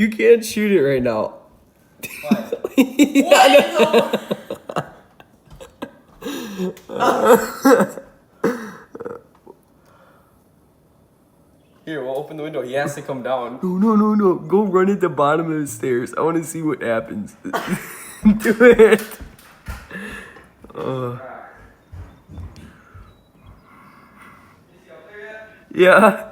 You can't shoot it right now. What? Here, we'll open the window. He has to come down. No. Go run at the bottom of the stairs. I want to see what happens. Do it. Yeah.